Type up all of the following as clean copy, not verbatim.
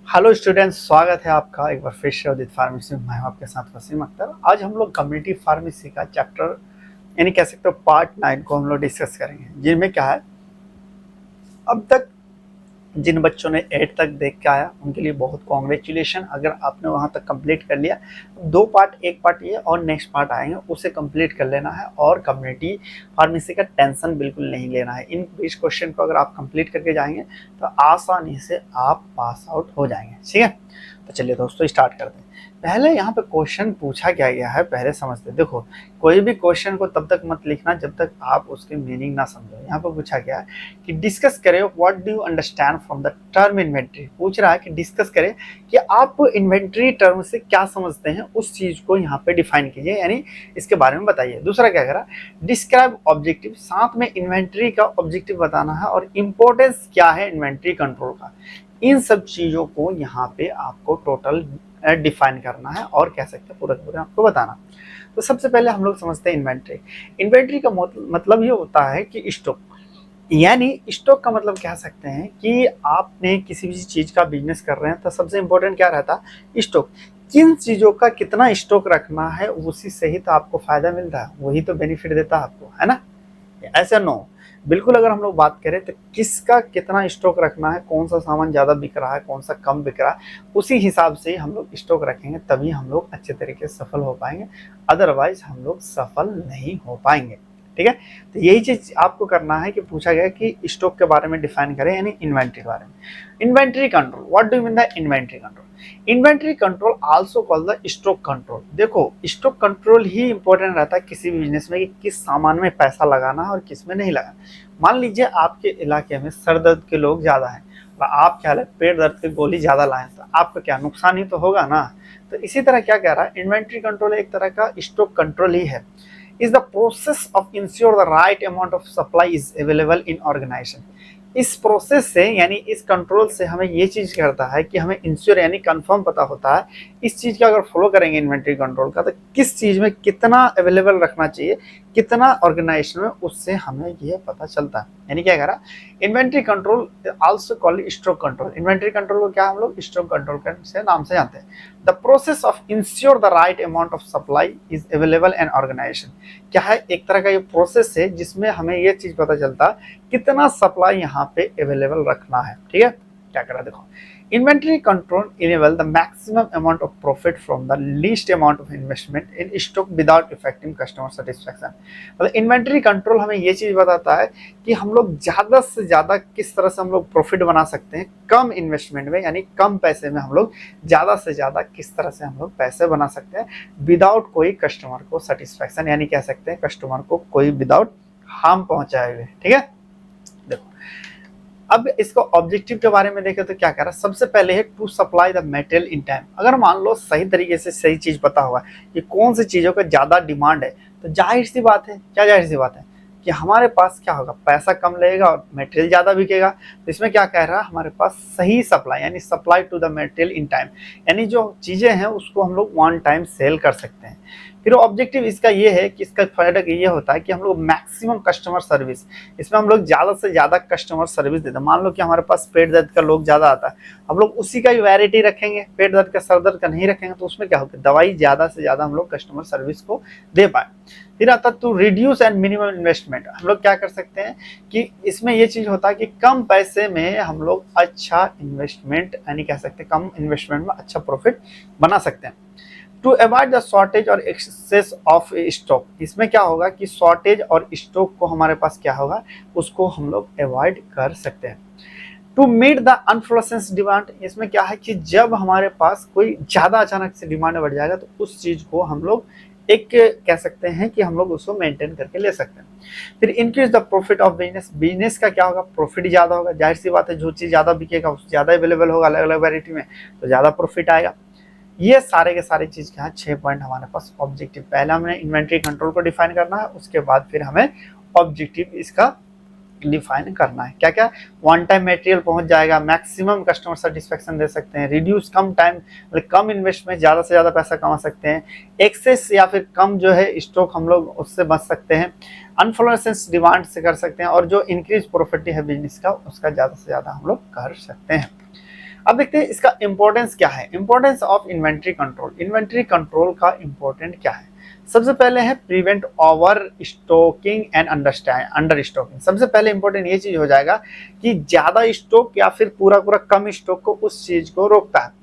Hello students, स्वागत है आपका एक बार फिर से अदित फार्मेसी में। मैं हूं आपके साथ वसीम अख्तर। आज हम लोग कम्युनिटी फार्मेसी का चैप्टर यानी कह सकते हो पार्ट 9 को हम लोग डिस्कस करेंगे, जिनमें क्या है, अब तक जिन बच्चों ने 8 तक देख के आया उनके लिए बहुत कॉन्ग्रेचुलेशन। अगर आपने वहां तक कंप्लीट कर लिया, दो पार्ट, एक पार्ट ये और नेक्स्ट पार्ट आएंगे, उसे कंप्लीट कर लेना है और कम्युनिटी फार्मेसी का टेंशन बिल्कुल नहीं लेना है। इन 20 क्वेश्चन को अगर आप कंप्लीट करके जाएंगे तो आसानी से आप पास आउट हो जाएंगे। ठीक है, तो चलिए दोस्तों स्टार्ट करते हैं। पहले यहाँ पे क्वेश्चन पूछा क्या गया है पहले समझते। देखो, कोई भी क्वेश्चन को तब तक मत लिखना जब तक आप उसके मीनिंग ना समझो। यहाँ पे पूछा गया है कि डिस्कस करें what do you understand from the term inventory. पूछ रहा है कि डिस्कस करें कि आप इन्वेंट्री टर्म से क्या समझते हैं, उस चीज को यहाँ पे डिफाइन कीजिए, यानी इसके बारे में बताइए। दूसरा क्या करा, डिस्क्राइब ऑब्जेक्टिव, साथ में इन्वेंट्री का ऑब्जेक्टिव बताना है और इम्पोर्टेंस क्या है इन्वेंट्री कंट्रोल का। इन सब चीजों को यहाँ पे आपको टोटल डिफाइन करना है और कह सकते हैं पूरा पूरा आपको बताना। तो सबसे पहले हम लोग समझते हैं इन्वेंट्री। इन्वेंट्री का मतलब ये होता है कि स्टॉक, यानी स्टॉक का मतलब कह सकते हैं कि आपने किसी भी चीज का बिजनेस कर रहे हैं तो सबसे इंपॉर्टेंट क्या रहता है, स्टॉक। किन चीजों का कितना स्टॉक रखना है, उसी से ही तो आपको फायदा मिलता है, वही तो बेनिफिट देता है आपको, है ना। ऐसा नो, बिल्कुल अगर हम लोग बात करें तो किसका कितना स्टॉक रखना है, कौन सा सामान ज़्यादा बिक रहा है, कौन सा कम बिक रहा है, उसी हिसाब से हम लोग स्टॉक रखेंगे, तभी हम लोग अच्छे तरीके से सफल हो पाएंगे। अदरवाइज हम लोग सफल नहीं हो पाएंगे। ठीक है, तो यही चीज आपको करना है कि पूछा गया कि स्टॉक के बारे में डिफाइन करें, यानी इन्वेंट्री के बारे में। Inventory control, what do you mean the inventory control. Inventory control also called the stock control. देखो, स्टॉक कंट्रोल ही इंपॉर्टेंट रहता है किसी भी बिजनेस में कि किस सामान में पैसा लगाना है और किस में नहीं लगाना। मान लीजिए आपके इलाके में सर दर्द के लोग ज्यादा हैं और आप क्या है पेट दर्द की गोली ज्यादा लाएं, तो आपका क्या नुकसान ही तो होगा ना। तो इसी तरह क्या कह रहा है, इन्वेंट्री कंट्रोल एक तरह का स्टॉक कंट्रोल ही है। Is the process of ensure the right amount of supply is available in organisation. इस प्रोसेस से यानी इस कंट्रोल से हमें ये चीज करता है कि हमें इंश्योर यानी कंफर्म पता होता है इस चीज का अगर फॉलो करेंगे इन्वेंट्री कंट्रोल का, तो किस चीज में कितना अवेलेबल रखना चाहिए, कितना ऑर्गेनाइजेशन में, उससे हमें ये पता चलता है। यानी क्या कह रहा, inventory control also called stock control. Inventory control को क्या हम लोग स्टॉक कंट्रोल से नाम से जानते हैं। The process of ensure the right amount of supply is available an organisation. क्या है, एक तरह का ये प्रोसेस है जिसमें हमें ये चीज पता चलता है कितना सप्लाई यहाँ पे अवेलेबल रखना है। ठीक है, क्या करा देखो, inventory control enable the maximum amount of profit from the least amount of investment in stock without affecting customer satisfaction. मतलब इन्वेंट्री कंट्रोल हमें ये चीज बताता है कि हम लोग ज्यादा से ज्यादा किस तरह से हम लोग प्रॉफिट बना सकते हैं कम इन्वेस्टमेंट में, यानी कम पैसे में हम लोग ज्यादा से ज्यादा किस तरह से हम लोग पैसे बना सकते हैं विदाउट कोई कस्टमर को सेटिस्फेक्शन, यानी कह सकते हैं कस्टमर को कोई विदाउट हार्म पहुंचाए हुए। ठीक है, देखो अब इसको ऑब्जेक्टिव के बारे में देखें तो क्या कह रहा है, सबसे पहले है to supply the material in time. अगर मान लो सही तरीके से सही चीज पता हुआ कि कौन सी चीजों का ज्यादा डिमांड है, तो जाहिर सी बात है, क्या जाहिर सी बात है कि हमारे पास क्या होगा, पैसा कम लगेगा और मटेरियल ज्यादा बिकेगा। तो इसमें क्या कह रहा है, हमारे पास सही सप्लाई यानी supply to the material in time, यानी जो चीजें हैं उसको हम लोग वन टाइम सेल कर सकते हैं। फिर ऑब्जेक्टिव इसका ये है कि इसका फायदा ये होता है कि हम लोग मैक्सिमम कस्टमर सर्विस, इसमें हम लोग ज्यादा से ज्यादा कस्टमर सर्विस देते हैं। मान लो कि हमारे पास पेट दर्द का लोग ज्यादा आता है, हम लोग उसी का ही वैरायटी रखेंगे, पेट दर्द का सर दर्द का नहीं रखेंगे, तो उसमें क्या होगा, दवाई ज्यादा से ज्यादा हम लोग कस्टमर सर्विस को दे पाए। फिर आता to reduce and minimum investment. हम लोग क्या कर सकते हैं कि इसमें ये चीज होता है कि कम पैसे में हम लोग अच्छा इन्वेस्टमेंट, यानी कह सकते हैं कम इन्वेस्टमेंट में अच्छा प्रॉफिट बना सकते हैं। टू अवॉइड द शॉर्टेज और एक्सेस ऑफ स्टॉक, इसमें क्या होगा कि शॉर्टेज और स्टॉक को हमारे पास क्या होगा, उसको हम लोग अवॉइड कर सकते हैं। टू मीट द अनफोर्सेंस डिमांड, इसमें क्या है कि जब हमारे पास कोई ज्यादा अचानक से डिमांड बढ़ जाएगा तो उस चीज को हम लोग एक कह सकते हैं कि हम लोग उसको मेंटेन करके ले सकते हैं। फिर increase the profit of business, business का क्या होगा, प्रॉफिट ज्यादा होगा, जाहिर सी बात है जो चीज ज्यादा बिकेगा उस ज्यादा अवेलेबल होगा अलग अलग वैरायटी में, तो ज्यादा प्रॉफिट आएगा। ये सारे के सारे चीज क्या है, 6 पॉइंट हमारे पास ऑब्जेक्टिव। पहले हमने इन्वेंट्री कंट्रोल को डिफाइन करना है, उसके बाद फिर हमें ऑब्जेक्टिव इसका डिफाइन करना है। क्या क्या, वन टाइम मटेरियल पहुंच जाएगा, मैक्सिमम कस्टमर सेटिस्फेक्शन दे सकते हैं, रिड्यूस कम टाइम मतलब कम इन्वेस्ट में ज्यादा से ज्यादा पैसा कमा सकते हैं, एक्सेस या फिर कम जो है स्टॉक हम लोग उससे बच सकते हैं, अनफ्लोरेंस डिमांड से कर सकते हैं, और जो इंक्रीज प्रॉफिट है बिजनेस का उसका ज्यादा से ज्यादा हम लोग कर सकते हैं। अब देखते हैं इसका इंपॉर्टेंस क्या है। Importance of inventory control. Inventory control का इंपॉर्टेंट क्या है? सबसे पहले है prevent overstocking and understocking. सबसे पहले इंपॉर्टेंट ये चीज हो जाएगा कि ज्यादा स्टॉक या फिर पूरा पूरा कम स्टॉक को, उस चीज को रोकता है।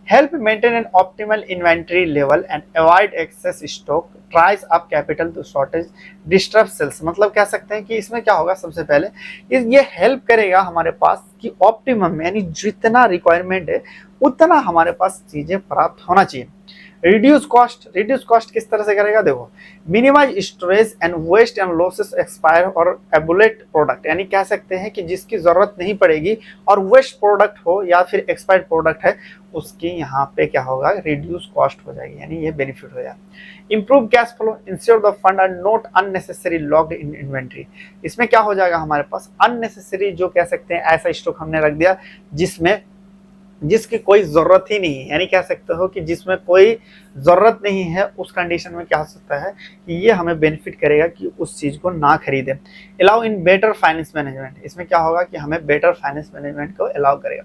Help maintain an optimal inventory level and avoid excess stock, tries up capital to shortage, disturb sales. मतलब कह सकते हैं कि इसमें क्या होगा, सबसे पहले ये हेल्प करेगा हमारे पास कि ऑप्टिमम यानी जितना रिक्वायरमेंट है उतना हमारे पास चीजें प्राप्त होना चाहिए। Reduce cost. रिड्यूस कॉस्ट किस तरह से करेगा, देखो, minimise storage and waste and losses expire और एबुलेट प्रोडक्ट, यानी कह सकते हैं कि जिसकी जरूरत नहीं पड़ेगी और वेस्ट प्रोडक्ट हो या फिर एक्सपायर्ड प्रोडक्ट है, उसकी यहाँ पे क्या होगा, रिड्यूस कॉस्ट हो जाएगी, यानी ये बेनिफिट हो जाएगा। Improve cash flow, ensure the fund are not unnecessary locked in inventory. इसमें क्या हो जाएगा हमारे पास, अननेसेसरी जो कह सकते हैं ऐसा स्टॉक हमने रख दिया जिसकी कोई जरूरत ही नहीं है, यानी कह सकते हो कि जिसमें कोई जरूरत नहीं है, उस कंडीशन में क्या हो सकता है कि ये हमें बेनिफिट करेगा कि उस चीज को ना खरीदें। Allow in better finance management. इसमें क्या होगा कि हमें बेटर फाइनेंस मैनेजमेंट को अलाउ करेगा।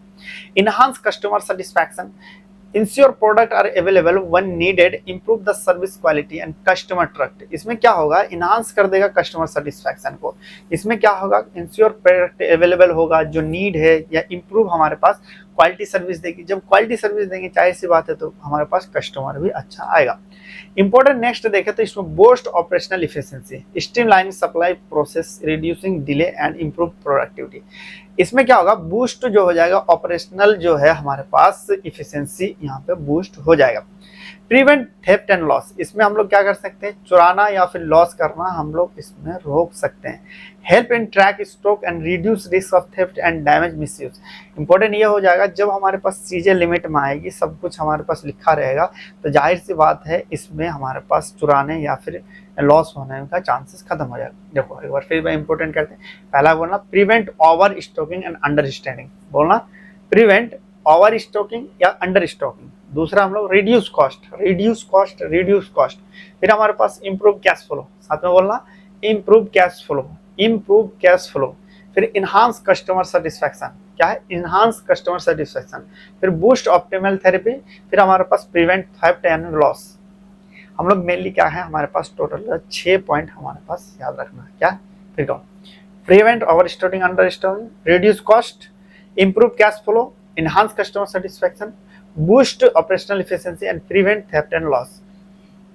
Enhance customer satisfaction, ensure product are available when needed, improve the service quality and customer trust. इसमें क्या होगा, इनहांस कर देगा कस्टमर सेटिस्फैक्शन को। इसमें क्या होगा, इंश्योर प्रोडक्ट अवेलेबल होगा जो नीड है, या इंप्रूव हमारे पास क्वालिटी सर्विस देगी। जब क्वालिटी सर्विस देंगे, जाहिर सी बात है, तो हमारे पास कस्टमर भी अच्छा आएगा। इंपॉर्टेंट नेक्स्ट देखें तो इसमें boost operational efficiency, streamlining supply process, reducing delay and improve productivity. इसमें क्या होगा, बूस्ट जो हो जाएगा ऑपरेशनल जो है हमारे पास इफिशिएंसी यहाँ पे बूस्ट हो जाएगा। Prevent theft and loss. इसमें हम लोग क्या कर सकते हैं, चुराना या फिर लॉस करना हम लोग इसमें रोक सकते हैं। Help in track stock and reduce risk of theft and damage misuse. Important ये हो जाएगा, जब हमारे पास चीजें लिमिट में आएगी, सब कुछ हमारे पास लिखा रहेगा, तो जाहिर सी बात है इसमें हमारे पास चुराने या फिर लॉस होने का चांसेस खत्म हो जाएगा। देखो एक बार फिर मैं इंपॉर्टेंट करते हैं। पहला बोलना prevent overstocking and understanding, बोलना प्रिवेंट ओवर स्टॉकिंग या अंडर स्टॉकिंग। दूसरा हम लोग reduce cost, reduce cost, reduce cost. फिर हमारे पास इंप्रूव कैश फ्लो, साथ में बोलना improve cash flow, improve cash flow. फिर इनहांस कस्टमर सेटिस्फैक्शन, क्या है, इनहांस कस्टमर सेटिस्फैक्शन। फिर बूस्ट ऑप्टिमल थेरेपी। फिर हमारे पास प्रिवेंट थेफ्ट एंड लॉस। हम लोग मेनली क्या है, हमारे पास टोटल 6 पॉइंट हमारे पास याद रखना है। क्या, फिर कहो, prevent over storing, under storing, reduce cost, improve cash flow, enhance customer satisfaction, boost operational efficiency and prevent theft and loss.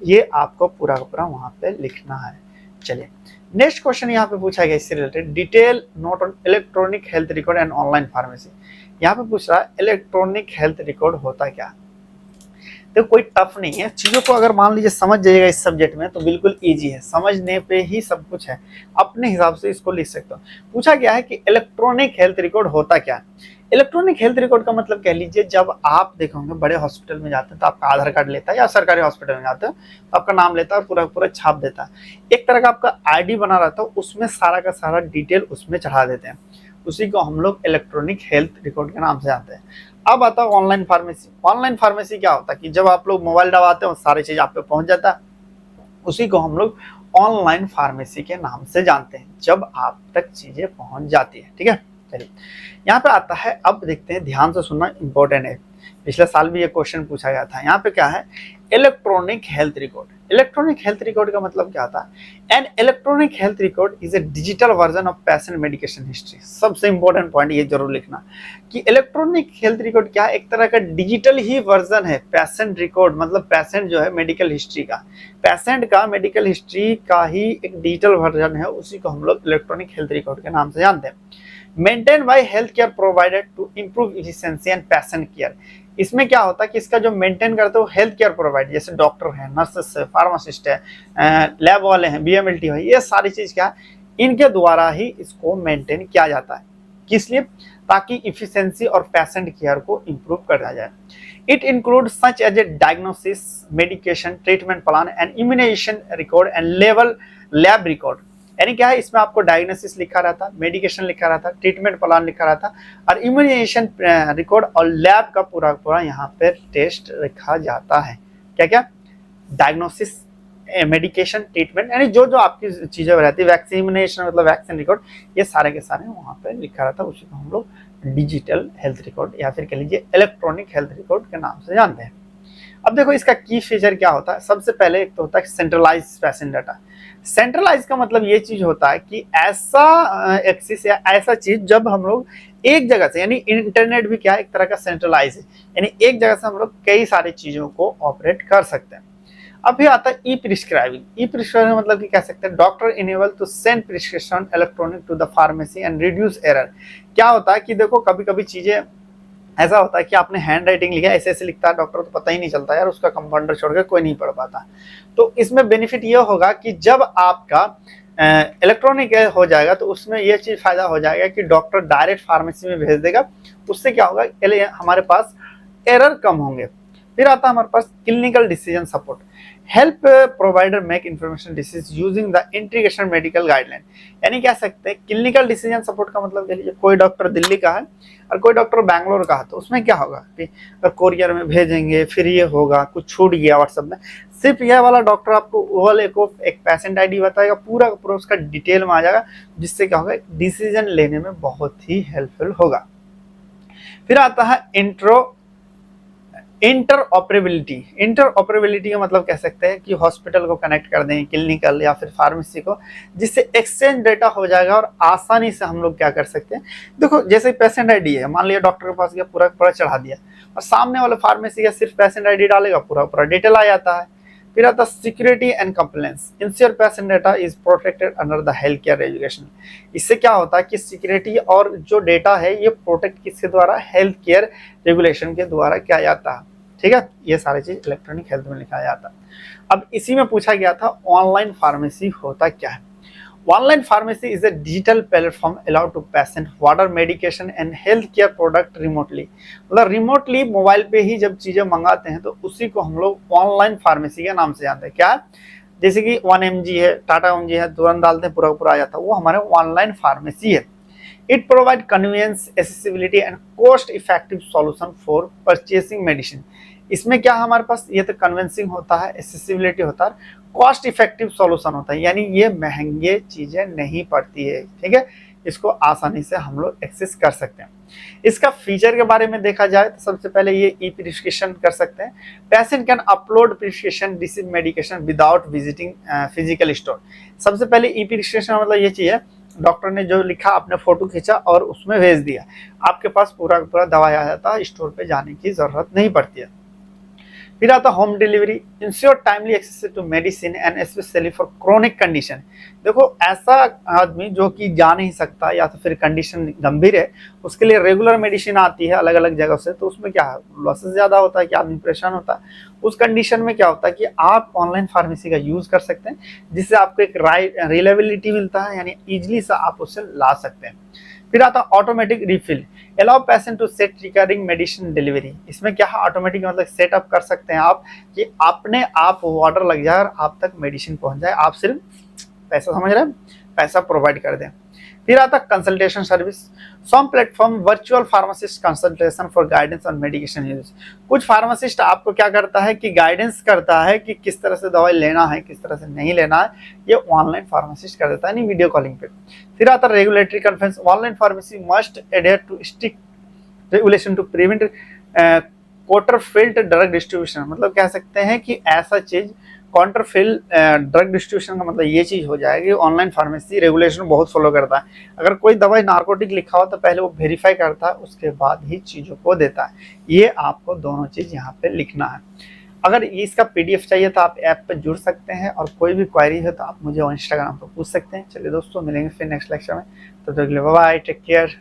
ये आपको पूरा का पूरा वहां पे लिखना है। चलिए नेक्स्ट क्वेश्चन यहाँ पे पूछा गया इससे related, detail note on electronic health record and online pharmacy. यहाँ पे पूछ रहा है इलेक्ट्रॉनिक हेल्थ रिकॉर्ड होता क्या। तो कोई टफ नहीं है, चीजों को अगर मान लीजिए समझ जाइएगा इस सब्जेक्ट में तो बिल्कुल इजी है, समझने पे ही सब कुछ है, अपने हिसाब से इसको लिख सकते हो। पूछा गया है कि इलेक्ट्रॉनिक हेल्थ रिकॉर्ड होता क्या है। इलेक्ट्रॉनिक हेल्थ रिकॉर्ड का मतलब कह लीजिए, जब आप देखोगे बड़े हॉस्पिटल में जाते हैं तो आपका आधार कार्ड लेता है, या सरकारी हॉस्पिटल में जाते हैं तो आपका नाम लेता है और पूरा पूरा छाप देता है। एक तरह का आपका आईडी बना रहता है, उसमें सारा का सारा डिटेल उसमें चढ़ा देते हैं, उसी को हम लोग इलेक्ट्रॉनिक हेल्थ रिकॉर्ड के नाम से जानते हैं। अब आता है ऑनलाइन फार्मेसी। ऑनलाइन फार्मेसी क्या होता है कि जब आप लोग मोबाइल दबाते हो सारी चीज आप पे पहुंच जाता है, उसी को हम लोग ऑनलाइन फार्मेसी के नाम से जानते हैं, जब आप तक चीजें पहुंच जाती है। ठीक है, चलिए यहाँ पे आता है, अब देखते हैं, ध्यान से सुनना इंपॉर्टेंट है, पिछले साल भी ये क्वेश्चन पूछा गया था। यहाँ पे क्या है, electronic health record. Electronic health record का मतलब क्या था, an electronic health record is a digital version of patient medication history. सबसे इंपॉर्टेंट पॉइंट ये जरूर लिखना कि इलेक्ट्रॉनिक हेल्थ रिकॉर्ड क्या है, एक तरह का डिजिटल ही वर्जन है पेशेंट रिकॉर्ड, मतलब पेशेंट जो है मेडिकल हिस्ट्री का, पेशेंट का मेडिकल हिस्ट्री का ही एक डिजिटल वर्जन है, उसी को हम लोग इलेक्ट्रॉनिक हेल्थ रिकॉर्ड के नाम से जानते हैं। Maintain by health care provider to improve efficiency and patient care. इसमें क्या होता है कि इसका जो मेंटेन करते हो हेल्थ केयर प्रोवाइडर, जैसे डॉक्टर है, नर्सेस है, फार्मासिस्ट है, लैब वाले हैं, बीएमएलटी है, ये सारी चीज क्या है, इनके द्वारा ही इसको मेंटेन किया जाता है। किस लिए, ताकि इफिशिएंसी और पेशेंट केयर को इंप्रूव करा जाए। It include such as a diagnosis, medication, treatment plan and immunization record and level lab record. यानी क्या है, इसमें आपको डायग्नोसिस लिखा रहता, मेडिकेशन लिखा रहता, ट्रीटमेंट प्लान लिखा रहता और इम्यूनाइजेशन रिकॉर्ड और लैब का पूरा पूरा यहाँ पे टेस्ट रखा जाता है। क्या क्या, डायग्नोसिस, मेडिकेशन, ट्रीटमेंट, यानी जो जो आपकी चीजें रहती है, वैक्सीन, इम्यूनाइजेशन मतलब वैक्सीन रिकॉर्ड, ये सारे के सारे वहाँ पे लिखा रहता है, उसी को हम लोग डिजिटल हेल्थ रिकॉर्ड या फिर कह लीजिए इलेक्ट्रॉनिक हेल्थ रिकॉर्ड के नाम से जानते हैं। अब देखो इसका की फीचर क्या होता है। सबसे पहले एक तो होता है सेंट्रलाइज पेशेंट डाटा। सेंट्रलाइज का मतलब ये चीज होता है कि ऐसा एक्सिस या ऐसा चीज जब हम लोग एक जगह से, यानी इंटरनेट भी क्या है, एक तरह का सेंट्रलाइज है, यानी एक जगह से हम लोग कई सारी चीजों को ऑपरेट कर सकते हैं। अब फिर आता है ई प्रिस्क्राइबिंग। ई प्रिस्क्राइबिंग मतलब कि कह सकते हैं doctor enable to send prescription electronic to the pharmacy and reduce error. क्या होता है कि देखो कभी कभी चीजें ऐसा होता है कि आपने हैंड राइटिंग लिखा, ऐसे ऐसे लिखता है डॉक्टर, तो पता ही नहीं चलता यार, उसका कंपाउंडर छोड़ के कोई नहीं पढ़ पाता। तो इसमें बेनिफिट ये होगा कि जब आपका इलेक्ट्रॉनिक हो जाएगा तो उसमें ये चीज फायदा हो जाएगा कि डॉक्टर डायरेक्ट फार्मेसी में भेज देगा। उससे क्या होगा, पहले हमारे पास एरर कम होंगे। फिर आता है हमारे पास clinical decision support. Help provider make information decision using the integration medical guideline. यानी कह सकते हैं क्लिनिकल डिसीजन सपोर्ट का मतलब कह लीजिए कोई डॉक्टर दिल्ली का है और कोई डॉक्टर बैंगलोर का है, तो उसमें क्या होगा कि अगर कोरियर में भेजेंगे फिर ये होगा, कुछ छूट गया व्हाट्सएप में, सिर्फ यह वाला डॉक्टर आपको वो वाले को एक पेशेंट आईडी बताएगा, पूरा का पूरा उसका डिटेल में आ जाएगा, जिससे क्या होगा डिसीजन लेने में बहुत ही हेल्पफुल होगा। फिर आता है इंटरऑपरेबिलिटी। इंटरऑपरेबिलिटी का मतलब कह सकते हैं कि हॉस्पिटल को कनेक्ट कर दें क्लिनिकल या फिर फार्मेसी को, जिससे एक्सचेंज डेटा हो जाएगा और आसानी से हम लोग क्या कर सकते हैं। देखो जैसे पेशेंट आईडी है, मान लिया डॉक्टर के पास गया, पूरा पूरा चढ़ा दिया, और सामने वाले फार्मेसी का सिर्फ पेशेंट आईडी डालेगा, पूरा पूरा डिटेल आ जाता है। फिर आता security and compliance. Ensure patient data is protected under the health care regulation. इससे क्या होता है कि सिक्योरिटी और जो डेटा है ये प्रोटेक्ट किसके द्वारा, हेल्थ केयर रेगुलेशन के द्वारा किया जाता है। ठीक है, ये सारी चीज इलेक्ट्रॉनिक हेल्थ में लिखा जाता है। अब इसी में पूछा गया था ऑनलाइन फार्मेसी होता क्या है। Online pharmacy is a digital platform allow to patient order medication and health care product remotely. मतलब रिमोटली मोबाइल पे ही जब चीजें मंगाते हैं तो उसी को हम लोग ऑनलाइन फार्मेसी के नाम से जानते हैं। क्या, जैसे कि 1mg है, टाटा mg है, तुरंत डालते हैं पूरा पूरा आ जाता है, वो हमारे ऑनलाइन फार्मेसी है। It provide convenience, accessibility and cost effective solution for purchasing medicine। इसमें क्या हमारे पास, ये तो कन्विंसिंग होता है, एक्सेसिबिलिटी होता है, कॉस्ट इफेक्टिव सॉल्यूशन होता है, यानी ये महंगे चीजें नहीं पड़ती है। ठीक है, इसको आसानी से हम लोग एक्सेस कर सकते हैं। इसका फीचर के बारे में देखा जाए तो सबसे पहले ये ई प्रिस्क्रिप्शन कर सकते हैं। Patient can upload prescription receive medication without visiting physical store. सबसे पहले ई प्रिस्क्रिप्शन मतलब ये चीज है, डॉक्टर ने जो लिखा आपने फोटो खींचा और उसमें भेज दिया, आपके पास पूरा पूरा दवा आ जाता है, स्टोर पे जाने की जरूरत नहीं पड़ती है। फिर आता home delivery. Ensure timely access to medicine and specially for chronic condition. देखो ऐसा आदमी जो कि जा नहीं सकता या तो फिर कंडीशन गंभीर है, उसके लिए रेगुलर मेडिसिन आती है अलग अलग जगह से, तो उसमें क्या है लॉसेस ज्यादा होता है कि आदमी परेशान होता है। उस कंडीशन में क्या होता है कि आप ऑनलाइन फार्मेसी का यूज कर सकते हैं, जिससे आपको एक रिलायबिलिटी मिलता है, यानी इजिली से आप उससे ला सकते हैं। फिर आता automatic refill. Allow patient to set recurring medicine delivery. इसमें क्या है, ऑटोमेटिक मतलब सेटअप कर सकते हैं आप कि अपने आप ऑर्डर लग जाए और आप तक मेडिसिन पहुंच जाए, आप सिर्फ पैसा, समझ रहे हैं, पैसा प्रोवाइड कर दें। फिर आता consultation service. Some platform virtual pharmacist consultation for guidance on medication use. कुछ फार्मासिस्ट आपको क्या करता है कि गाइडेंस करता है कि किस तरह से दवाई लेना है, किस तरह से नहीं लेना है, ये ऑनलाइन फार्मासिस्ट कर देता है, नहीं वीडियो कॉलिंग पे। फिर आता regulatory conference. Online pharmacy must adhere to strict regulation to prevent counterfeit drug distribution. मतलब कह सकते हैं कि ऐसा चीज काउंटरफिल ड्रग डिस्ट्रीब्यूशन का मतलब ये चीज हो जाएगी। ऑनलाइन फार्मेसी रेगुलेशन बहुत फॉलो करता है। अगर कोई दवाई नार्कोटिक लिखा हो तो पहले वो वेरीफाई करता है, उसके बाद ही चीजों को देता है। ये आपको दोनों चीज यहाँ पे लिखना है। अगर इसका पीडीएफ चाहिए तो आप ऐप पे जुड़ सकते हैं, और कोई भी क्वेरी है तो आप मुझे इंस्टाग्राम पर पूछ सकते हैं। चलिए दोस्तों, मिलेंगे फिर नेक्स्ट लेक्चर में, तो बाय, टेक केयर।